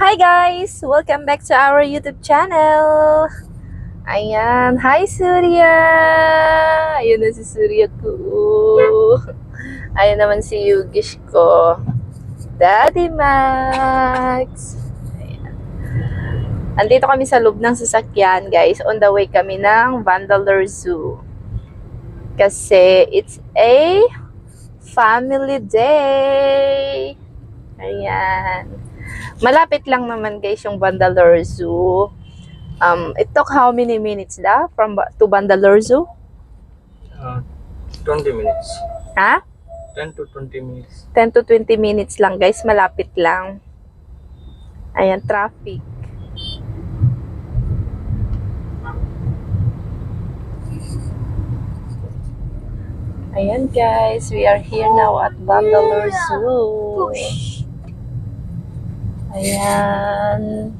Hi guys! Welcome back to our YouTube channel! Ayan, hi Surya! Ayun na si Surya ko. Ayun naman si Yugish ko. Daddy Max! Ayan. Andito kami sa loob ng sasakyan guys. On the way kami ng Vandeleur Zoo. Kasi it's a family day! Ayan. Malapit lang naman guys yung Vandeleur Zoo. It took how many minutes to Vandeleur Zoo? 20 minutes. Ha? 10 to 20 minutes. 10 to 20 minutes lang guys, malapit lang. Ayan, traffic. Ayan guys, we are here now at Vandeleur Zoo. Ayan.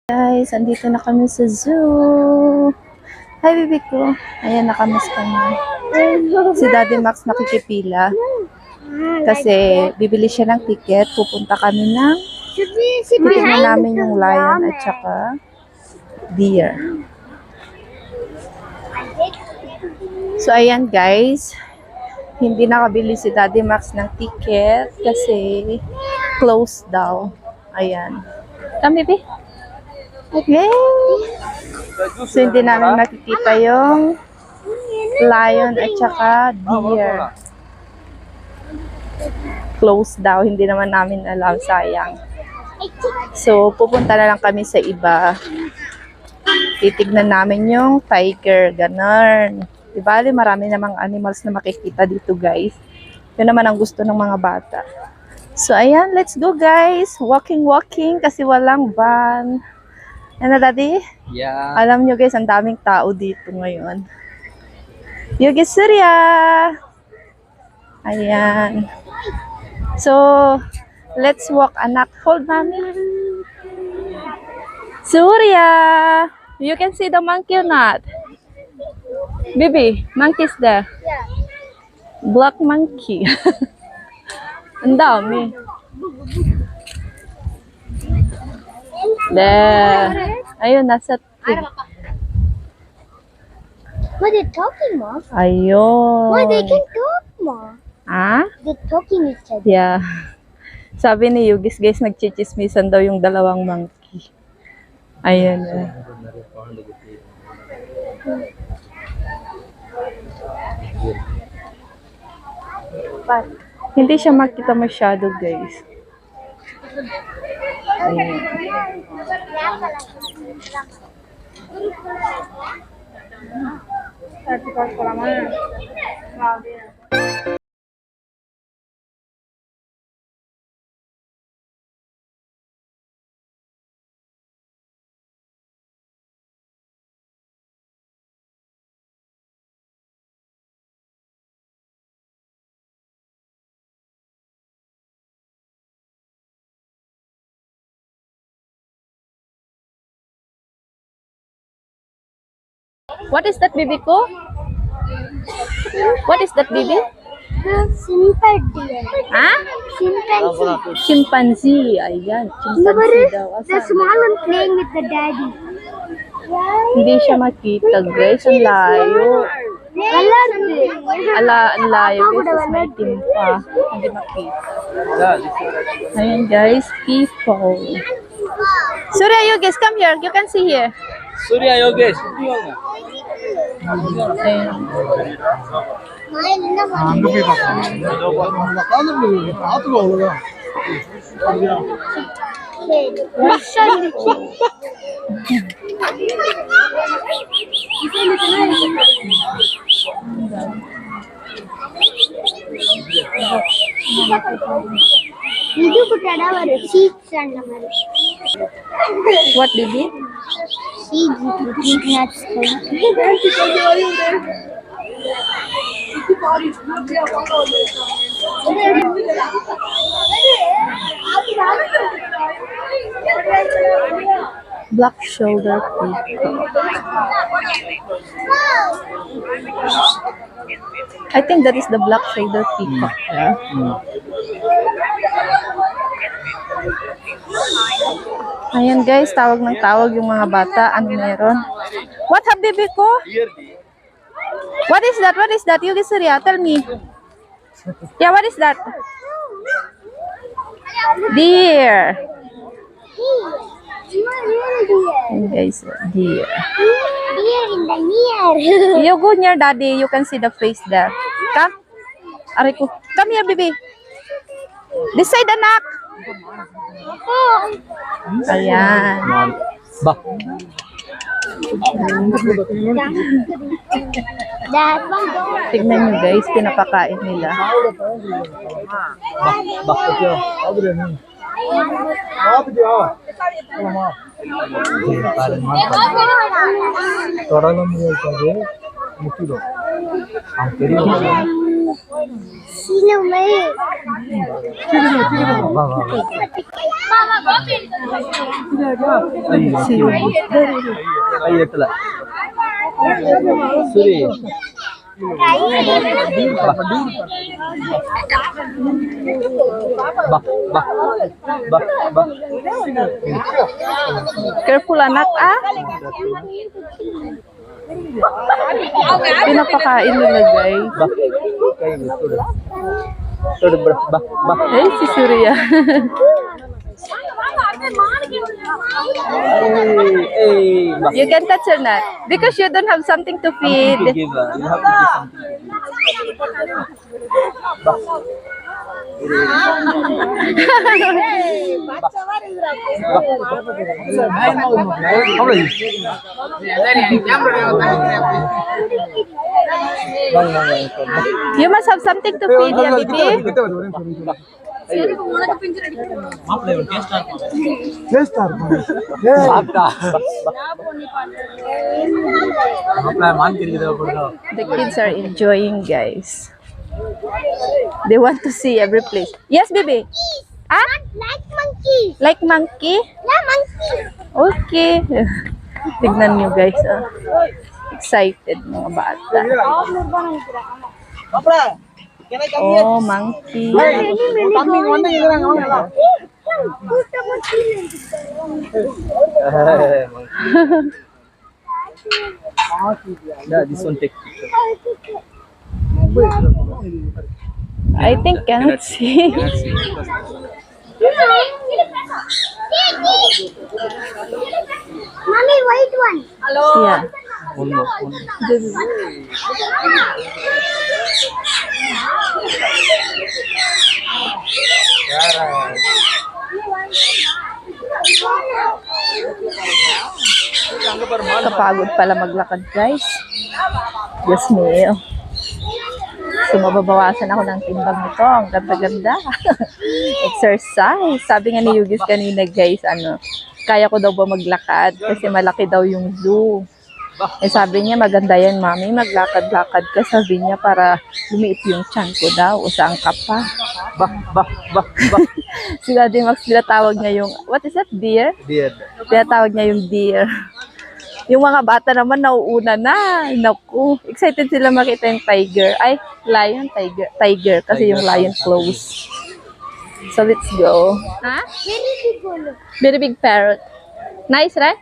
Guys, andito na kami sa zoo. Hi, baby ko. Ayan, nakamas kami. Si Daddy Max nakikipila. Kasi bibili siya ng ticket. Pupunta kami ng titignan namin yung lion at saka deer. So, ayan guys. Hindi nakabili si Daddy Max ng ticket kasi closed daw. Ayan. Come, baby. Okay. So, hindi namin makikita yung lion at saka deer. Closed daw. Hindi naman namin alam. Sayang. So, pupunta na lang kami sa iba. Titignan namin yung tiger. Ganon. Diba? Marami namang animals na makikita dito, guys. Yun naman ang gusto ng mga bata. So, ayan. Let's go, guys. Walking kasi walang van. Ano, Daddy? Yeah. Alam nyo guys, ang daming tao dito ngayon. Yugi Surya! Ayan. So, let's walk, anak. Hold, mommy. Surya! You can see the monkey or not? Baby, monkey's there. Yeah. Black monkey. Ang dami. There. Ayun, nasa tree. What they talking, Mom? Ayun. Why they can talk, Mom? Ah? They're talking each other. Yeah. Sabi ni Yugis, guys, nagchichismisan daw yung dalawang monkey. Ayun. Hindi siya makita masyado, guys. Ayun. What is that, baby ko? What is that, baby? Chimpanzee. Ha? Chimpanzee. Chimpanzee. Ayan, chimpanzee daw. The small one playing with the daddy. Hindi siya makita, guys. Ang layo. Ang layo, guys. Tapos may team pa. Hindi makita. Ayan, guys. People. Surya, you guys, come here. You can see here. Surya Yogesh. Ayan. dyan naman. What, baby? See, nuts ko. Black shoulder peacock. I think that is the black shoulder peacock. Yeah. Ayan guys, tawag ng tawag yung mga bata. Ano meron? What habibi ko? What is that? What is that? You Surya, tell me. Yeah, what is that? Deer. Ayan guys, deer. Deer in the near. You go near daddy, you can see the face there. Come. Aray ko. Come here, baby. This side, anak. Ayan. Ba. Dad, bang go? Tignan nyo guys, pinapakain nila. Sino may? Suri. Ba. Careful anak ah. Pinapakain nila guys. Ba. Ay, si Surya. Ba. You can touch or not? Because you don't have something to feed. You have to give something. You must have something to feed, yeah, baby. The kids are enjoying, guys. They want to see every place. Yes, baby. Ah? Like monkey. Like monkey? Yeah, monkey. Okay. Tignan nyo, guys. Ah. Excited mga bata. Oh, monkey. Yeah, this one take picture. I think cannot see. Mommy, white one. Yeah. One more. Kapagod pala maglakad, guys. Diyos mio. So, mababawasan ako ng timbang nito. Ang ganda-ganda. Exercise. Sabi nga ni Yugis kanina, guys, kaya ko daw ba maglakad? Kasi malaki daw yung zoo. Eh, sabi niya, maganda yan, mami. Maglakad-lakad ka. Sabi niya, para lumiit yung tiyan ko daw. O saan ka pa? Ba. Si Daddy Max, tinatawag niya yung, what is that, deer? Dear. Tinatawag niya yung deer. Yung mga bata naman, nauuna na. Naku, excited sila makita yung tiger. Ay, lion, tiger. Kasi yung lion close. So, let's go. Ha? Very big one. Very big parrot. Nice, right?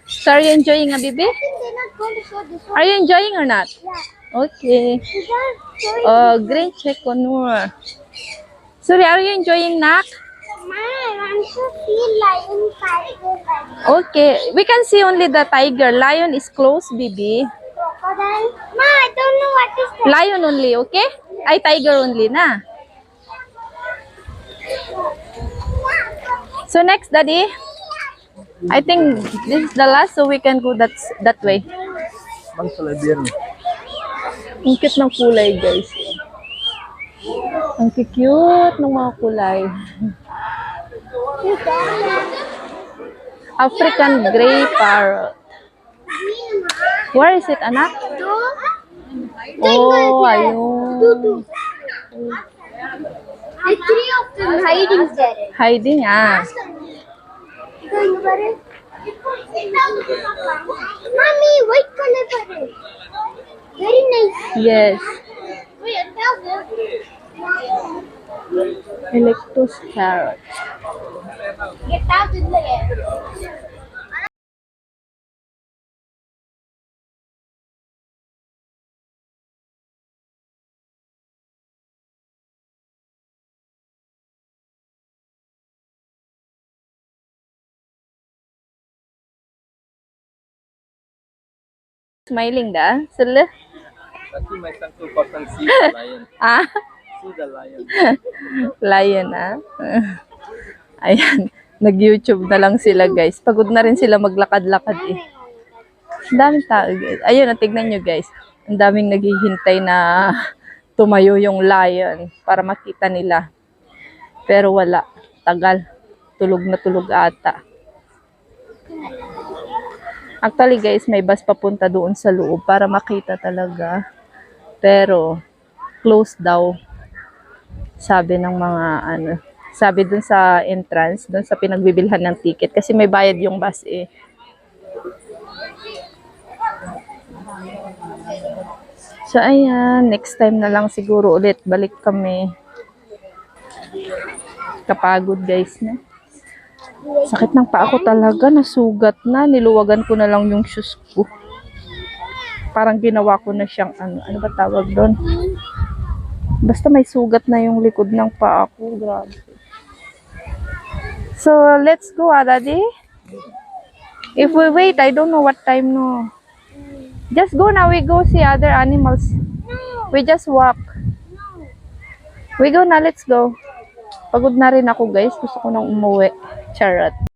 So, are you enjoying, baby? They're not going to show this one. Are you enjoying or not? Yeah. Okay. These are showing. Oh, green chekonur. Sorry, are you enjoying, Nak? Ma, I want to see lion, tiger, Okay, we can see only the tiger. Lion is close, baby. crocodile. Ma, I don't know what is that. Lion only, okay? Ay, tiger only na. So next, Daddy, I think this is the last, so we can go that way. Bang sa library. Ang cute ng kulay, guys. Ang cute ng mga kulay. African gray parrot. Where is it, anak? Oh, ayun. The three of them hiding there. Hiding, ah. Mommy, white color parrot. Very nice. Yes. Wait, Electus parrot. get out of there. Smiling da? Sila? Lucky my son 2% see the lion. Ah, See the lion. lion, ah. Ayan. Nag-YouTube na lang sila, guys. Pagod na rin sila maglakad-lakad, eh. Ang daming tao, guys. Ayun, tignan nyo, guys. Ang daming naghihintay na tumayo yung lion para makita nila. Pero wala. Tagal. Tulog na tulog ata. Actually, guys, may bus papunta doon sa loob para makita talaga. Pero, close daw. Sabi ng mga, sabi dun sa entrance, dun sa pinagbibilhan ng ticket. Kasi may bayad yung bus, eh. So, ayan. Next time na lang siguro ulit. Balik kami. Kapagod, guys, na. Sakit ng paa ko talaga. Nasugat na. Niluwagan ko na lang yung shoes ko. Parang ginawa ko na siyang, ano ba tawag doon? Basta may sugat na yung likod ng paa ko. Grabe. So, let's go, Daddy. If we wait, I don't know what time, no. Just go now. We go see other animals. We just walk. We go na. Let's go. Pagod na rin ako, guys. Gusto ko nang umuwi. Charot.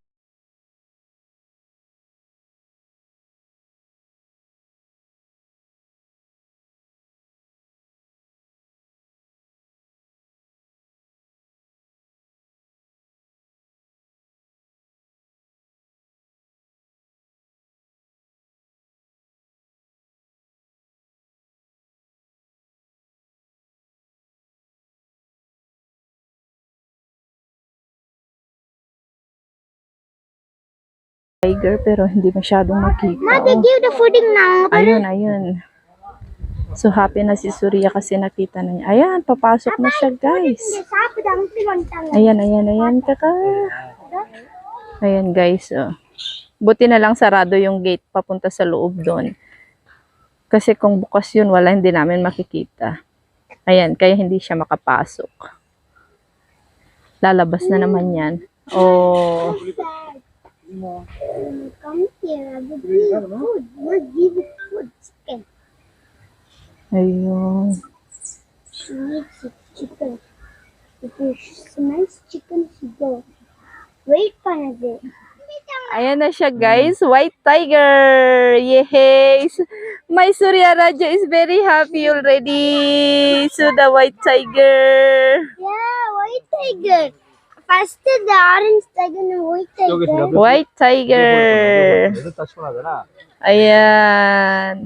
Tiger, pero hindi masyadong makita. They give the fooding now. Ayun, ayun. So, happy na si Surya kasi nakita na niya. Ayan, papasok na siya, guys. Ayan, ayan, ayan, kaka. Ayan, guys. Oh. Buti na lang sarado yung gate papunta sa loob doon. Kasi kung bukas yun, wala, hindi namin makikita. Ayan, kaya hindi siya makapasok. Lalabas na naman yan. Oh. Come here, I will give you food. We'll give you food. Chicken. Ayun. She needs chicken. If you smells chicken, she go. Wait for a bit. Ayan na siya, guys. White tiger. Yes. My Surya Raja is very happy already. So the white tiger. Yeah, white tiger. First the orange tiger and white tiger. White tiger. touch பண்ணாதடா. Ayan.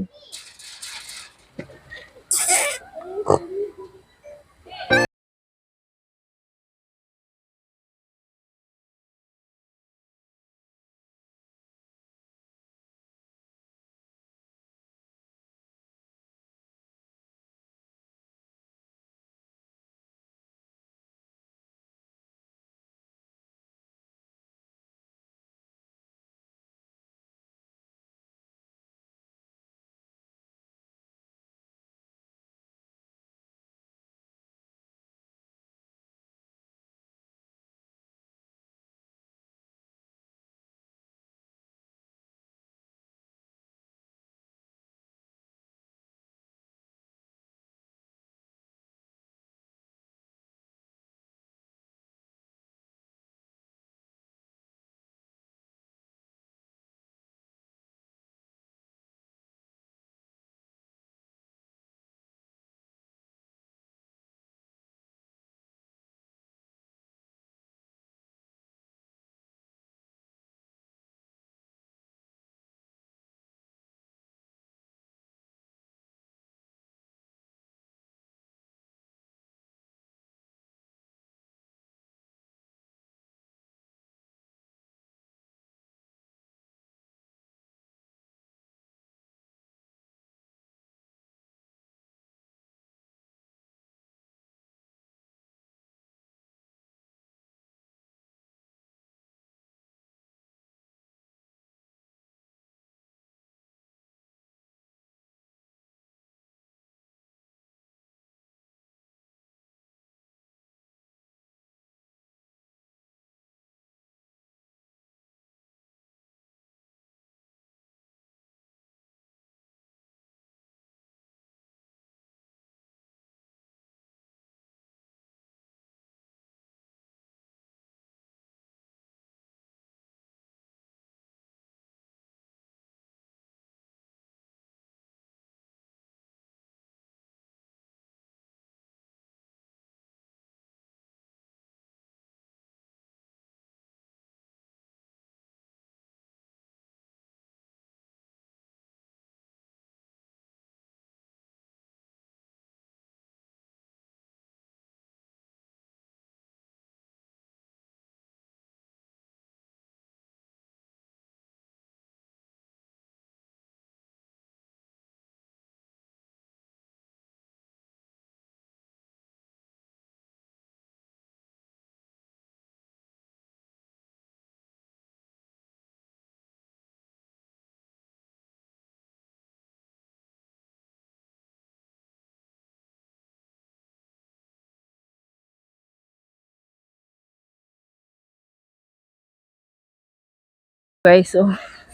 Guys, so,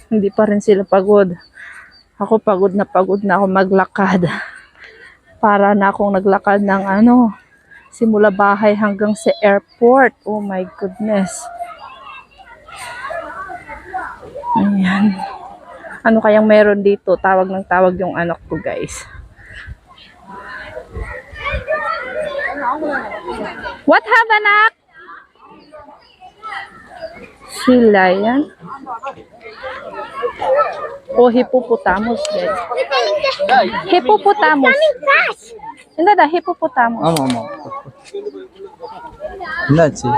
hindi pa rin sila pagod. Ako pagod na ako maglakad. Para na akong naglakad ng simula bahay hanggang sa airport. Oh my goodness. Ayan. Ano kayang meron dito? Tawag ng tawag yung anak ko, guys. What have, anak? Sila yan. Oh, hippopotamus, guys. Hippopotamus. Fast. Hindi da, hippopotamus. ஆமா. என்னாச்சு?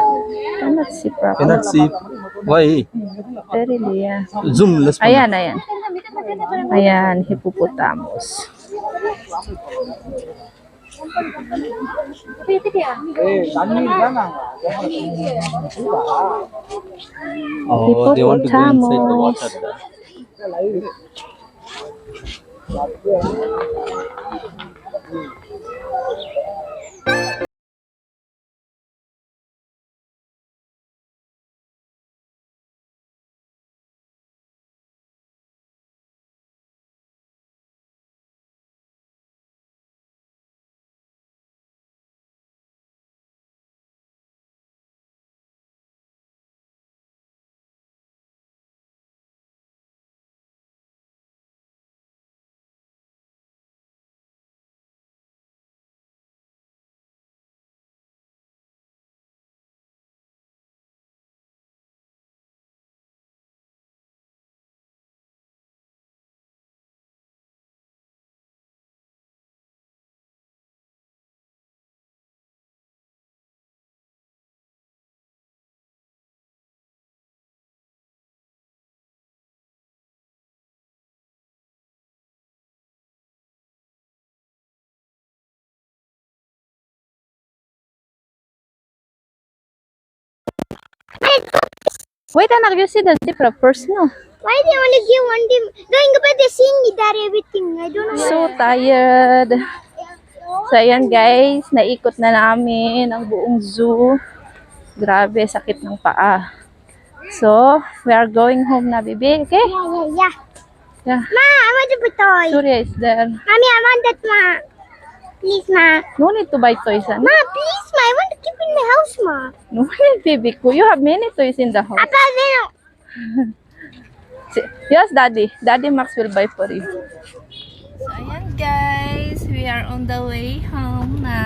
Cannot see properly. Cannot see. Why? Really, yeah. Zoom less. Ayan. Ayan, hippopotamus. Oh, they want to go inside the water. Wait, anak, you see the zebra first, no? Why they only give one team? Going about the seeing there everything. I don't know. So tired. So, ayan guys, naikot na namin ang buong zoo. Grabe, sakit ng paa. So, we are going home na, baby. Okay? Yeah. Yeah. Ma, I want to put toy. Surya is there. Mommy, I want that, ma. Please, ma. No need to buy toys, Ma, ano? please, ma. I want to keep in my house, ma. No need, baby ko. You have many toys in the house. Papa, then. Yes, Daddy. Daddy Max will buy for you. So, ayan guys. We are on the way home na.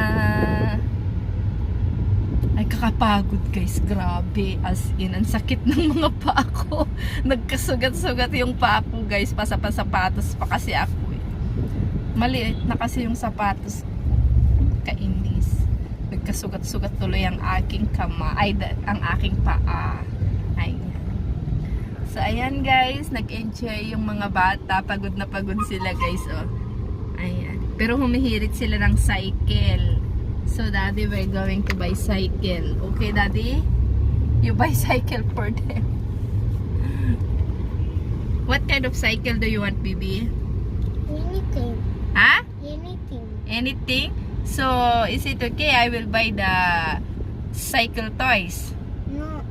Ay, kakapagod guys. Grabe. As in, ang sakit ng mga paa ko. Nagkasugat-sugat yung paa ko guys. Pasapasapatos pa kasi ako eh. Maliit na kasi yung sapatos. Kainis. Nagkasugat-sugat tuloy ang aking ang aking paa. Ayan. So, ayan guys, nag-enjoy yung mga bata. Pagod na pagod sila guys, oh. Ayan. Pero humihirit sila ng cycle. So, Daddy, we're going to buy cycle. Okay, Daddy? You buy cycle for them. What kind of cycle do you want, baby? Anything. Ha? Anything. Anything? So, is it okay? I will buy the cycle toys. No.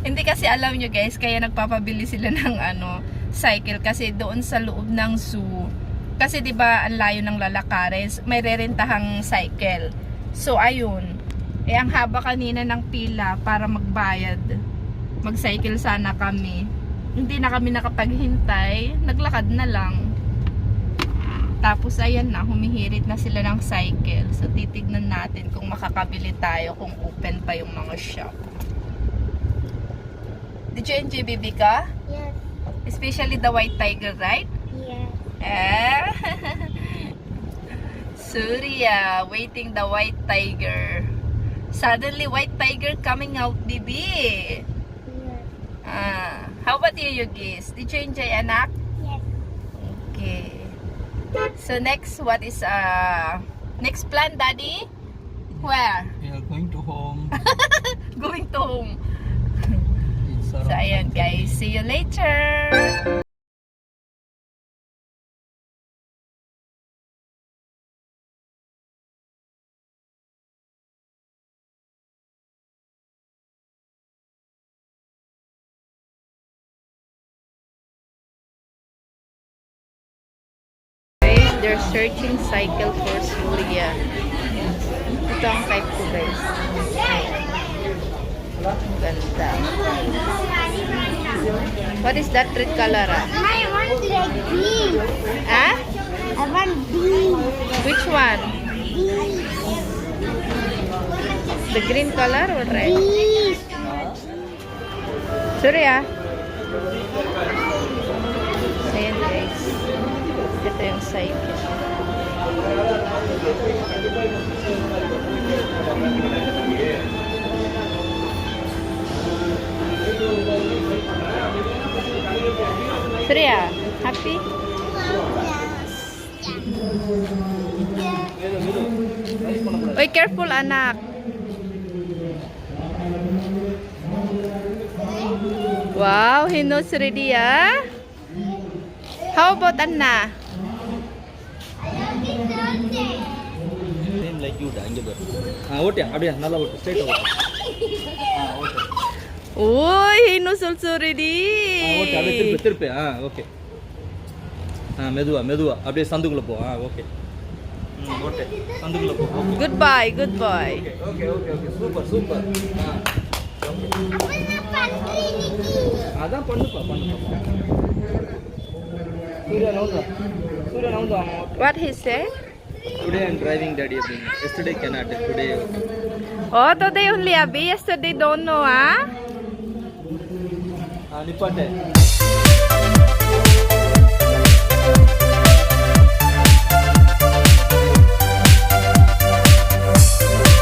Hindi kasi alam nyo guys, kaya nagpapabili sila ng cycle kasi doon sa loob ng zoo. Kasi 'di ba ang layo ng lalakarin, may rerentahang cycle. So ayun. Ang haba kanina ng pila para magbayad. Mag-cycle sana kami. Hindi na kami nakapaghintay, naglakad na lang. Tapos ayan na, humihirit na sila ng cycle. So titignan natin kung makakabili tayo, kung open pa yung mga shop. Did you enjoy, baby ka? Yes. Especially the white tiger, right? Yes. Eh? Surya, waiting the white tiger. Suddenly, white tiger coming out, baby. Yes. How about you, Yugis? Did you enjoy, anak? Yes. Okay. So next, what is next plan, Daddy? Where? We are going to home. Going to home. It's So around ayan guys, see you later. They're searching cycle for Surya. Ito ang type ko, guys. Ayan. Ganda. What is that red color, ah? I want like green. Ah? I want green. Which one? The green color or red? Green. Surya. Ayan, guys. Ito yung cycle. Surya, happy? Oy, careful, anak. Wow, he knows already, ah? How about Anna? Same like you da, inge baru. ஓட்டியா அப்படியே நல்லா ஓட்டு ஸ்ட்ரைட் ஓட்டு. ஓட்டு. Uy, he knows also already. ஓட்டு அப்படியே திருப்பி திருப்பி. ஓகே. மெதுவா மெதுவா அப்படியே சந்துக்குள்ள போ. ஓகே. ஓட்டு. சந்துக்குள்ள போ. Okay. Goodbye, good boy. Okay okay okay super super. அதான் பண்ணுப்பா பண்ணுப்பா. சூர்யா நவுந்தா. சூர்யா நவுந்தா. What he said? Today I'm driving daddy again. Yesterday cannot. Today. Oh, today only, Abby. Yesterday don't know, ah? நிப்பாட்டே